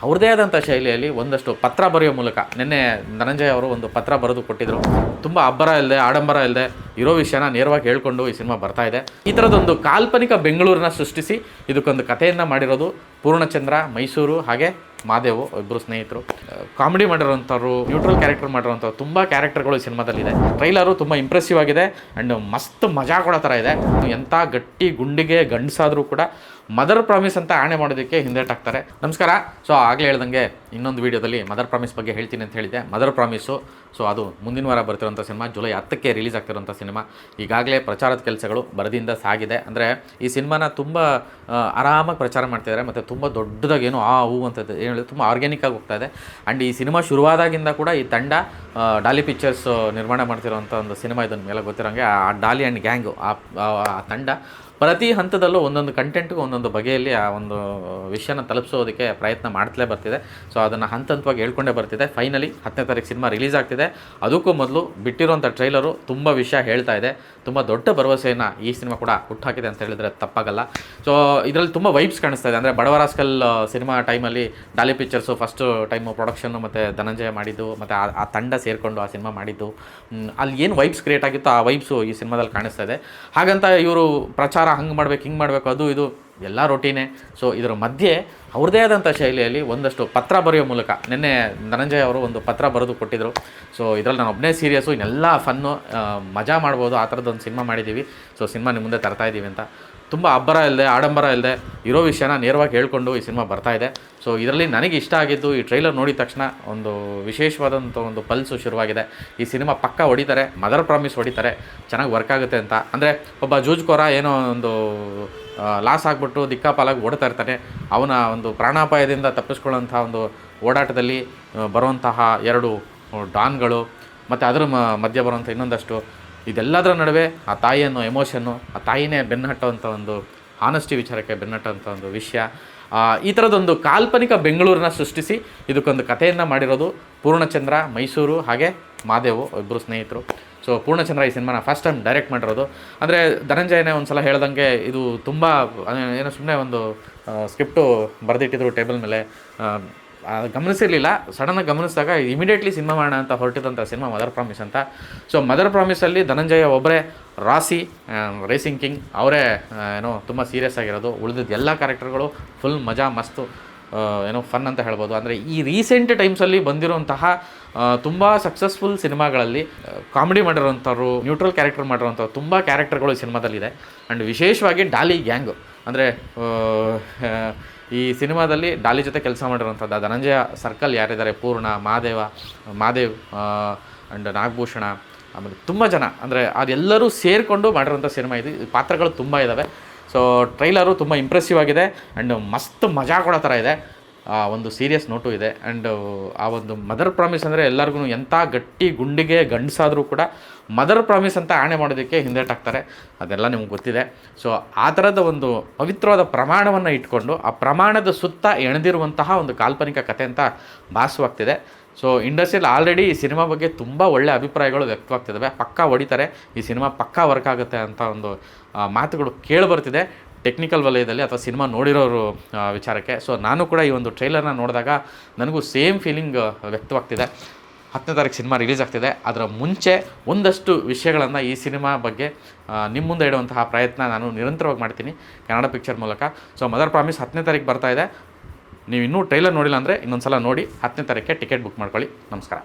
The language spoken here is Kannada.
ಅವ್ರದ್ದೇ ಆದಂಥ ಶೈಲಿಯಲ್ಲಿ ಒಂದಷ್ಟು ಪತ್ರ ಬರೆಯೋ ಮೂಲಕ ನಿನ್ನೆ ಧನಂಜಯ ಅವರು ಒಂದು ಪತ್ರ ಬರೆದು ಕೊಟ್ಟಿದ್ದರು. ತುಂಬ ಅಬ್ಬರ ಇಲ್ಲದೆ ಆಡಂಬರ ಇಲ್ಲದೆ ಇರೋ ವಿಷಯನ ನೇರವಾಗಿ ಹೇಳ್ಕೊಂಡು ಈ ಸಿನಿಮಾ ಬರ್ತಾ ಇದೆ. ಈ ಥರದೊಂದು ಕಾಲ್ಪನಿಕ ಬೆಂಗಳೂರನ್ನ ಸೃಷ್ಟಿಸಿ ಇದಕ್ಕೊಂದು ಕಥೆಯನ್ನು ಮಾಡಿರೋದು ಪೂರ್ಣಚಂದ್ರ, ಮೈಸೂರು ಹಾಗೆ ಮಾದೇವು, ಇಬ್ಬರು ಸ್ನೇಹಿತರು. ಕಾಮಿಡಿ ಮಾಡಿರೋಂಥವ್ರು, ನ್ಯೂಟ್ರಲ್ ಕ್ಯಾರೆಕ್ಟರ್ ಮಾಡಿರೋಂಥವ್ರು, ತುಂಬ ಕ್ಯಾರೆಕ್ಟರ್ಗಳು ಈ ಸಿನಿಮಾದಲ್ಲಿದೆ. ಟ್ರೈಲರು ತುಂಬ ಇಂಪ್ರೆಸಿವ್ ಆಗಿದೆ ಆ್ಯಂಡ್ ಮಸ್ತ್ ಮಜಾ ಕೊಡೋ ಥರ ಇದೆ. ಎಂಥ ಗಟ್ಟಿ ಗುಂಡಿಗೆ ಗಂಡಸಾದರೂ ಕೂಡ ಮದರ್ ಪ್ರಾಮಿಸ್ ಅಂತ ಆಣೆ ಮಾಡೋದಕ್ಕೆ ಹಿಂದೇಟಾಗ್ತಾರೆ. ನಮಸ್ಕಾರ. ಸೊ ಆಗಲೇ ಹೇಳ್ದಂಗೆ ಇನ್ನೊಂದು ವೀಡಿಯೋದಲ್ಲಿ ಮದರ್ ಪ್ರಾಮಿಸ್ ಬಗ್ಗೆ ಹೇಳ್ತೀನಿ ಅಂತ ಹೇಳಿದೆ. ಮದರ್ ಪ್ರಾಮಿಸು ಅದು ಮುಂದಿನ ವಾರ ಬರ್ತಿರೋಂಥ ಸಿನಿಮಾ, ಜುಲೈ 10ಕ್ಕೆ ರಿಲೀಸ್ ಆಗ್ತಿರೋಂಥ ಸಿನಿಮಾ. ಈಗಾಗಲೇ ಪ್ರಚಾರದ ಕೆಲಸಗಳು ಬರದಿಂದ ಸಾಗಿದೆ. ಅಂದರೆ ಈ ಸಿನಿಮಾನ ತುಂಬ ಆರಾಮಾಗಿ ಪ್ರಚಾರ ಮಾಡ್ತಿದ್ದಾರೆ ಮತ್ತು ತುಂಬ ದೊಡ್ಡದಾಗೇನು ಅಂತ ಏನು ಹೇಳಿದ್ರೆ ತುಂಬ ಆರ್ಗ್ಯಾನಿಕ್ಕಾಗಿ ಹೋಗ್ತಾ ಇದೆ. ಆ್ಯಂಡ್ ಈ ಸಿನಿಮಾ ಶುರುವಾದಾಗಿಂದ ಕೂಡ ಈ ತಂಡ ಡಾಲಿ ಪಿಕ್ಚರ್ಸ್ ನಿರ್ಮಾಣ ಮಾಡ್ತಿರೋಂಥ ಒಂದು ಸಿನಿಮಾ, ಇದನ್ನು ಮೇಲೆ ಗೊತ್ತಿರೋಂಗೆ ಆ ಡಾಲಿ ಆ್ಯಂಡ್ ಗ್ಯಾಂಗು ಆ ತಂಡ ಪ್ರತಿ ಹಂತದಲ್ಲೂ ಒಂದೊಂದು ಕಂಟೆಂಟ್ಗೂ ಒಂದೊಂದು ಬಗೆಯಲ್ಲಿ ಆ ಒಂದು ವಿಷಯನ ತಲುಪಿಸೋದಕ್ಕೆ ಪ್ರಯತ್ನ ಮಾಡ್ತಲೇ ಬರ್ತಿದೆ. ಸೊ ಅದನ್ನು ಹಂತ ಹಂತವಾಗಿ ಹೇಳ್ಕೊಂಡೇ ಬರ್ತಿದೆ. ಫೈನಲಿ 10ನೇ ತಾರೀಕು ಸಿನಿಮಾ ರಿಲೀಸ್ ಆಗ್ತಿದೆ. ಅದಕ್ಕೂ ಮೊದಲು ಬಿಟ್ಟಿರೋಂಥ ಟ್ರೈಲರು ತುಂಬ ವಿಷಯ ಹೇಳ್ತಾ ಇದೆ. ತುಂಬ ದೊಡ್ಡ ಭರವಸೆಯನ್ನು ಈ ಸಿನಿಮಾ ಕೂಡ ಹುಟ್ಟಾಕಿದೆ ಅಂತ ಹೇಳಿದರೆ ತಪ್ಪಾಗಲ್ಲ. ಸೊ ಇದರಲ್ಲಿ ತುಂಬ ವೈಬ್ಸ್ ಕಾಣಿಸ್ತಾ ಇದೆ. ಅಂದರೆ ಬಡವರಾಸ್ಕಲ್ ಸಿನಿಮಾ ಟೈಮಲ್ಲಿ Daali pictures first time production ಮತ್ತು ಧನಂಜಯ ಮಾಡಿದ್ದು ಮತ್ತು ಆ ತಂಡ ಸೇರಿಕೊಂಡು ಆ ಸಿನಿಮಾ ಮಾಡಿದ್ದು, ಅಲ್ಲಿ ಏನು ವೈಬ್ಸ್ ಕ್ರಿಯೇಟ್ ಆಗಿತ್ತು ಆ ವೈಬ್ಸು ಈ ಸಿನಿಮಾದಲ್ಲಿ ಕಾಣಿಸ್ತಾ ಇದೆ. ಹಾಗಂತ ಇವರು ಪ್ರಚಾರ ಹಂಗೆ ಮಾಡಬೇಕು ಹಿಂಗೆ ಮಾಡಬೇಕು ಅದು ಇದು ಎಲ್ಲ ರೊಟೀನೇ. ಸೊ ಇದರ ಮಧ್ಯೆ ಅವ್ರದ್ದೇ ಆದಂಥ ಶೈಲಿಯಲ್ಲಿ ಒಂದಷ್ಟು ಪತ್ರ ಬರೆಯೋ ಮೂಲಕ ನಿನ್ನೆ ಧನಂಜಯ ಅವರು ಒಂದು ಪತ್ರ ಬರೆದು ಕೊಟ್ಟಿದ್ದರು. ಸೊ ಇದರಲ್ಲಿ ನಾನು ಒಬ್ಬನೇ ಸೀರಿಯಸ್ಸು, ಇನ್ನೆಲ್ಲ ಫನ್ನು ಮಜಾ ಮಾಡ್ಬೋದು, ಆ ಥರದ್ದೊಂದು ಸಿನಿಮಾ ಮಾಡಿದ್ದೀವಿ. ಸೊ ಸಿನಿಮಾ ನಿಮ್ಮ ಮುಂದೆ ತರ್ತಾ ಇದ್ದೀವಿ ಅಂತ. ತುಂಬ ಅಬ್ಬರ ಇಲ್ಲದೆ ಆಡಂಬರ ಇಲ್ಲದೆ ಇರೋ ವಿಷಯನ ನೇರವಾಗಿ ಹೇಳ್ಕೊಂಡು ಈ ಸಿನಿಮಾ ಬರ್ತಾ ಇದೆ. ಸೊ ಇದರಲ್ಲಿ ನನಗೆ ಇಷ್ಟ ಆಗಿದ್ದು, ಈ ಟ್ರೈಲರ್ ನೋಡಿದ ತಕ್ಷಣ ಒಂದು ವಿಶೇಷವಾದಂಥ ಒಂದು ಪಲ್ಸು ಶುರುವಾಗಿದೆ. ಈ ಸಿನಿಮಾ ಪಕ್ಕ ಹೊಡಿತಾರೆ, ಮದರ್ ಪ್ರಾಮಿಸ್ ಹೊಡಿತಾರೆ, ಚೆನ್ನಾಗಿ ವರ್ಕ್ ಆಗುತ್ತೆ ಅಂತ. ಅಂದರೆ ಒಬ್ಬ ಜೂಜ್ಕೋರ ಏನೋ ಒಂದು ಲಾಸ್ ಆಗಿಬಿಟ್ಟು ದಿಕ್ಕಾಪಾಲಾಗಿ ಓಡ್ತಾ ಇರ್ತಾನೆ. ಅವನ ಒಂದು ಪ್ರಾಣಾಪಾಯದಿಂದ ತಪ್ಪಿಸ್ಕೊಳ್ಳೋಂಥ ಒಂದು ಓಡಾಟದಲ್ಲಿ ಬರುವಂತಹ ಎರಡು ಡಾನ್ಗಳು ಮತ್ತು ಅದರ ಮಧ್ಯೆ ಬರುವಂಥ ಇನ್ನೊಂದಷ್ಟು, ಇದೆಲ್ಲದರ ನಡುವೆ ಆ ತಾಯಿಯನ್ನು ಎಮೋಷನ್ನು, ಆ ತಾಯಿನೇ ಬೆನ್ನಟ್ಟುವಂಥ ಒಂದು ಆನೆಸ್ಟಿ ವಿಚಾರಕ್ಕೆ ಬೆನ್ನಟ್ಟುವಂಥ ಒಂದು ವಿಷಯ. ಈ ಥರದೊಂದು ಕಾಲ್ಪನಿಕ ಬೆಂಗಳೂರನ್ನ ಸೃಷ್ಟಿಸಿ ಇದಕ್ಕೊಂದು ಕಥೆಯನ್ನು ಮಾಡಿರೋದು ಪೂರ್ಣಚಂದ್ರ, ಮೈಸೂರು ಹಾಗೆ ಮಾದೇವು, ಇಬ್ಬರು ಸ್ನೇಹಿತರು. ಸೊ ಪೂರ್ಣಚಂದ್ರ ಈ ಸಿನಿಮಾನ ಫಸ್ಟ್ ಟೈಮ್ ಡೈರೆಕ್ಟ್ ಮಾಡಿರೋದು. ಅಂದರೆ ಧನಂಜಯನೇ ಒಂದು ಸಲ ಹೇಳ್ದಂಗೆ ಇದು ತುಂಬ ಏನೋ ಸುಮ್ಮನೆ ಒಂದು ಸ್ಕ್ರಿಪ್ಟು ಬರೆದಿಟ್ಟಿದ್ರು ಟೇಬಲ್ ಮೇಲೆ, ಗಮನಿಸಿರಲಿಲ್ಲ. ಸಡನ್ನಾಗಿ ಗಮನಿಸಿದಾಗ ಇಮಿಡಿಯೇಟ್ಲಿ ಸಿನಿಮಾ ಮಾಡೋಣ ಅಂತ ಹೊರಟಿದಂಥ ಸಿನಿಮಾ ಮದರ್ ಪ್ರಾಮಿಸ್ ಅಂತ. ಸೊ ಮದರ್ ಪ್ರಾಮಿಸಲ್ಲಿ ಧನಂಜಯ ಒಬ್ಬರೇ ರಾಸಿ ರೇಸಿಂಗ್ ಕಿಂಗ್, ಅವರೇ ಏನೋ ತುಂಬ ಸೀರಿಯಸ್ ಆಗಿರೋದು. ಉಳಿದಿದ್ದು ಎಲ್ಲ ಕ್ಯಾರೆಕ್ಟರ್ಗಳು ಫುಲ್ ಮಜಾ ಮಸ್ತು ಏನೋ ಫನ್ ಅಂತ ಹೇಳ್ಬೋದು. ಅಂದರೆ ಈ ರೀಸೆಂಟ್ ಟೈಮ್ಸಲ್ಲಿ ಬಂದಿರೋಂತಹ ತುಂಬ ಸಕ್ಸಸ್ಫುಲ್ ಸಿನಿಮಾಗಳಲ್ಲಿ ಕಾಮಿಡಿ ಮಾಡಿರೋಂಥವ್ರು, ನ್ಯೂಟ್ರಲ್ ಕ್ಯಾರೆಕ್ಟರ್ ಮಾಡಿರೋಂಥವ್ರು ತುಂಬ ಕ್ಯಾರೆಕ್ಟರ್ಗಳು ಈ ಸಿನಿಮಾದಲ್ಲಿದೆ. ಆ್ಯಂಡ್ ವಿಶೇಷವಾಗಿ ಡಾಲಿ ಗ್ಯಾಂಗು, ಅಂದರೆ ಈ ಸಿನಿಮಾದಲ್ಲಿ ಡಾಲಿ ಜೊತೆ ಕೆಲಸ ಮಾಡಿರೋಂಥದ್ದು ಧನಂಜಯ ಸರ್ಕಲ್ ಯಾರಿದ್ದಾರೆ, ಪೂರ್ಣ, ಮಾದೇವ್ ಆ್ಯಂಡ್ ನಾಗಭೂಷಣ, ಆಮೇಲೆ ತುಂಬ ಜನ, ಅಂದರೆ ಅದೆಲ್ಲರೂ ಸೇರಿಕೊಂಡು ಮಾಡಿರೋಂಥ ಸಿನಿಮಾ ಇದು. ಪಾತ್ರಗಳು ತುಂಬ ಇದ್ದಾವೆ. ಸೊ ಟ್ರೈಲರು ತುಂಬ ಇಂಪ್ರೆಸಿವ್ ಆಗಿದೆ ಆ್ಯಂಡ್ ಮಸ್ತ್ ಮಜಾ ಕೊಡೋ ಥರ ಇದೆ. ಒಂದು ಸೀರಿಯಸ್ ನೋಟು ಇದೆ. ಆ್ಯಂಡ್ ಆ ಒಂದು ಮದರ್ ಪ್ರಾಮಿಸ್ ಅಂದರೆ ಎಲ್ಲರಿಗೂ ಎಂಥ ಗಟ್ಟಿ ಗುಂಡಿಗೆ ಗಂಡಸಾದರೂ ಕೂಡ ಮದರ್ ಪ್ರಾಮಿಸ್ ಅಂತ ಆಣೆ ಮಾಡೋದಕ್ಕೆ ಹಿಂದೇಟಾಗ್ತಾರೆ, ಅದೆಲ್ಲ ನಿಮ್ಗೆ ಗೊತ್ತಿದೆ. ಸೊ ಆ ಥರದ ಒಂದು ಪವಿತ್ರವಾದ ಪ್ರಮಾಣವನ್ನು ಇಟ್ಕೊಂಡು ಆ ಪ್ರಮಾಣದ ಸುತ್ತ ಎಣೆದಿರುವಂತಹ ಒಂದು ಕಾಲ್ಪನಿಕ ಕಥೆ ಅಂತ ಭಾಸವಾಗ್ತಿದೆ. ಸೊ ಇಂಡಸ್ಟ್ರಿಯಲ್ಲಿ ಆಲ್ರೆಡಿ ಈ ಸಿನಿಮಾ ಬಗ್ಗೆ ತುಂಬ ಒಳ್ಳೆಯ ಅಭಿಪ್ರಾಯಗಳು ವ್ಯಕ್ತವಾಗ್ತಿದ್ದಾವೆ. ಪಕ್ಕಾ ಹೊಡಿತಾರೆ, ಈ ಸಿನಿಮಾ ಪಕ್ಕಾ ವರ್ಕ್ ಆಗುತ್ತೆ ಅಂತ ಒಂದು ಮಾತುಗಳು ಕೇಳಿಬರ್ತಿದೆ ಟೆಕ್ನಿಕಲ್ ವಲಯದಲ್ಲಿ ಅಥವಾ ಸಿನಿಮಾ ನೋಡಿರೋರು ವಿಚಾರಕ್ಕೆ. ಸೊ ನಾನು ಕೂಡ ಈ ಒಂದು ಟ್ರೈಲರ್ನ ನೋಡಿದಾಗ ನನಗೂ ಸೇಮ್ ಫೀಲಿಂಗ್ ವ್ಯಕ್ತವಾಗ್ತಿದೆ. 10ನೇ ತಾರೀಕು ಸಿನಿಮಾ ರಿಲೀಸ್ ಆಗ್ತಿದೆ. ಅದರ ಮುಂಚೆ ಒಂದಷ್ಟು ವಿಷಯಗಳನ್ನು ಈ ಸಿನಿಮಾ ಬಗ್ಗೆ ನಿಮ್ಮ ಮುಂದೆ ಇಡುವಂತಹ ಪ್ರಯತ್ನ ನಾನು ನಿರಂತರವಾಗಿ ಮಾಡ್ತೀನಿ ಕನ್ನಡ ಪಿಕ್ಚರ್ ಮೂಲಕ. ಸೊ ಮದರ್ ಪ್ರಾಮಿಸ್ 10ನೇ ತಾರೀಕು ಬರ್ತಾ ಇದೆ. ನೀವು ಇನ್ನೂ ಟ್ರೈಲರ್ ನೋಡಿಲ್ಲ ಅಂದರೆ ಇನ್ನೊಂದು ಸಲ ನೋಡಿ 10ನೇ ತಾರೀಕಿಗೆ ಟಿಕೆಟ್ ಬುಕ್ ಮಾಡ್ಕೊಳ್ಳಿ. ನಮಸ್ಕಾರ.